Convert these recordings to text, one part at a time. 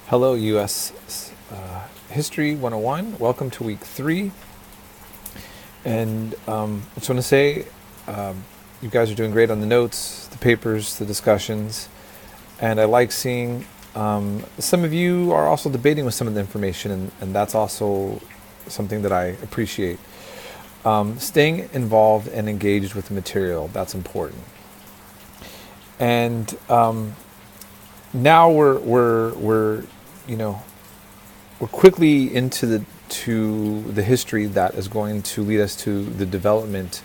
Hello, U.S. History 101. Welcome to week 3. And I just want to say you guys are doing great on the notes, the papers, the discussions. And I like seeing some of you are also debating with some of the information, and that's also something that I appreciate. Staying involved and engaged with the material, that's important. And now we're quickly into the history that is going to lead us to the development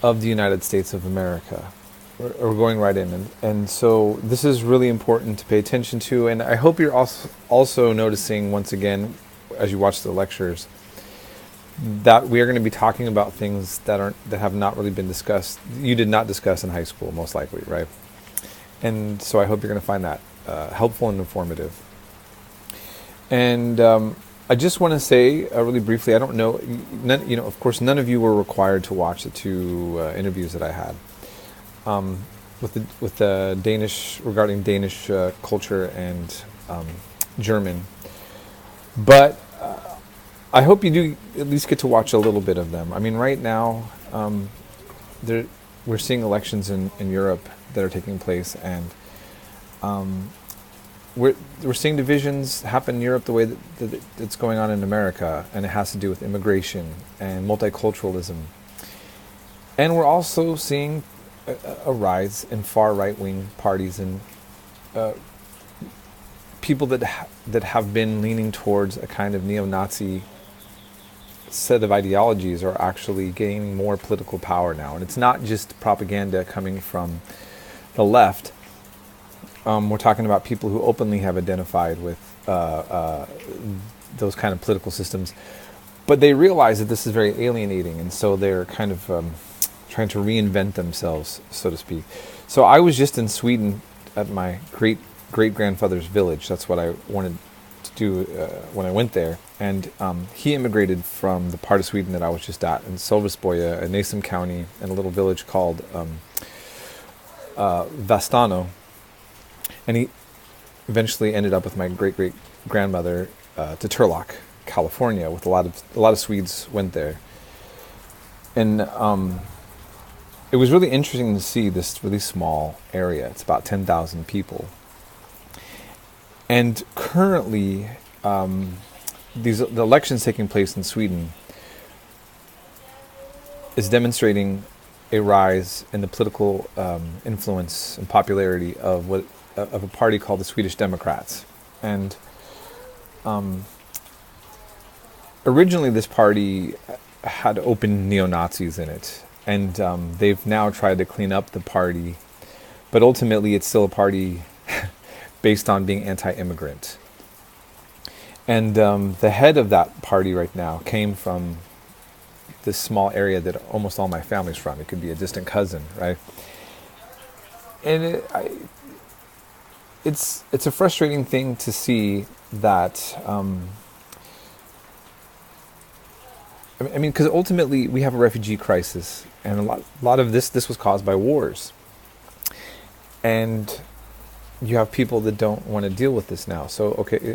of the United States of America. We're going right in, and so this is really important to pay attention to. And I hope you're also noticing once again, as you watch the lectures, that we are going to be talking about things that have not really been discussed. You did not discuss in high school, most likely, right? And so I hope you're going to find that helpful and informative. And I just want to say really briefly, I don't know, of course, none of you were required to watch the two interviews that I had with the Danish, regarding Danish culture and German. But I hope you do at least get to watch a little bit of them. I mean, right now, we're seeing elections in Europe that are taking place, and we're seeing divisions happen in Europe the way that it's going on in America, and it has to do with immigration and multiculturalism. And we're also seeing a rise in far right-wing parties and people that have been leaning towards a kind of neo-Nazi set of ideologies are actually gaining more political power now. And it's not just propaganda coming from the left. We're talking about people who openly have identified with those kind of political systems, but they realize that this is very alienating, and so they're kind of trying to reinvent themselves, so to speak. So I was just in Sweden at my great-grandfather's village. That's what I wanted to do when I went there. And he immigrated from the part of Sweden that I was just at, in Sölvesborg, in Näsum County, in a little village called Vastano. And he eventually ended up with my great-great-grandmother to Turlock, California, with a lot of Swedes went there. And it was really interesting to see this really small area. It's about 10,000 people. And currently, the elections taking place in Sweden is demonstrating a rise in the political influence and popularity of a party called the Swedish Democrats. And originally this party had open neo-Nazis in it, and they've now tried to clean up the party, but ultimately it's still a party based on being anti-immigrant. And the head of that party right now came from this small area that almost all my family's from. It could be a distant cousin, right? And it's a frustrating thing to see that. I mean, because ultimately we have a refugee crisis, and a lot of this was caused by wars. And you have people that don't want to deal with this now. So, okay,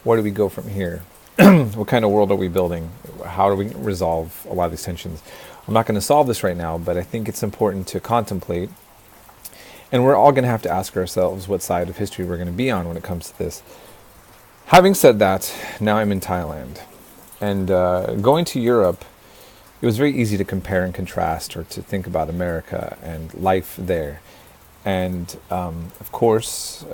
where do we go from here? What kind of world are we building? How do we resolve a lot of these tensions? I'm not going to solve this right now, but I think it's important to contemplate. And we're all going to have to ask ourselves what side of history we're going to be on when it comes to this. Having said that, now I'm in Thailand. And going to Europe, it was very easy to compare and contrast, or to think about America and life there. And of course,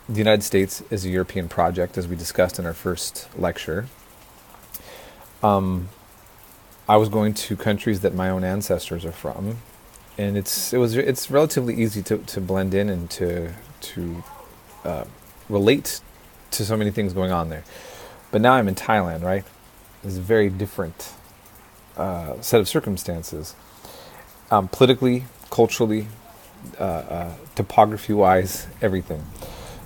the United States is a European project, as we discussed in our first lecture. I was going to countries that my own ancestors are from, and it's relatively easy to blend in and to relate to so many things going on there. But now I'm in Thailand, right? It's a very different set of circumstances, politically, culturally, topography-wise, everything.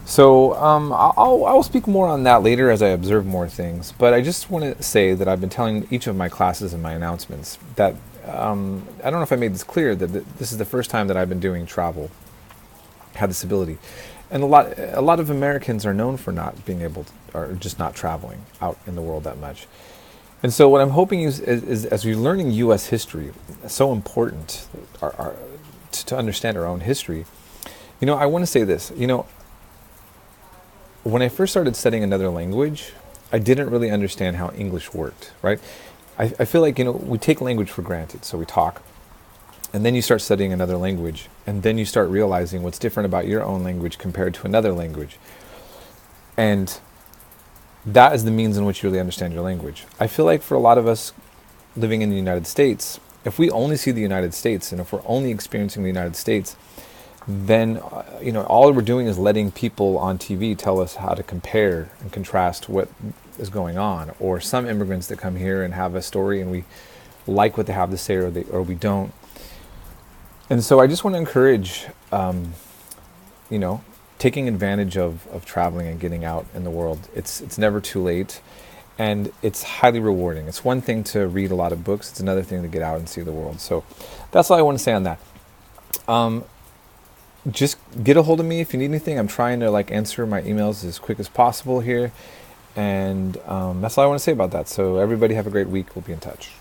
So I'll speak more on that later as I observe more things. But I just want to say that I've been telling each of my classes in my announcements that I don't know if I made this clear, that this is the first time that I've been doing travel, had this ability. And a lot of Americans are known for not being able to, or just not traveling out in the world that much. And so what I'm hoping is as we're learning U.S. history, so important to understand our own history. I want to say this. When I first started studying another language, I didn't really understand how English worked, right? I feel like, we take language for granted. So we talk, and then you start studying another language, and then you start realizing what's different about your own language compared to another language. And that is the means in which you really understand your language. I feel like for a lot of us living in the United States, if we only see the United States, and if we're only experiencing the United States, then all we're doing is letting people on TV tell us how to compare and contrast what is going on. Or some immigrants that come here and have a story, and we like what they have to say, or we don't. And so I just want to encourage, taking advantage of traveling and getting out in the world. It's never too late, and it's highly rewarding. It's one thing to read a lot of books. It's another thing to get out and see the world. So that's all I want to say on that. Just get a hold of me if you need anything. I'm trying to answer my emails as quick as possible here. And that's all I want to say about that. So everybody have a great week. We'll be in touch.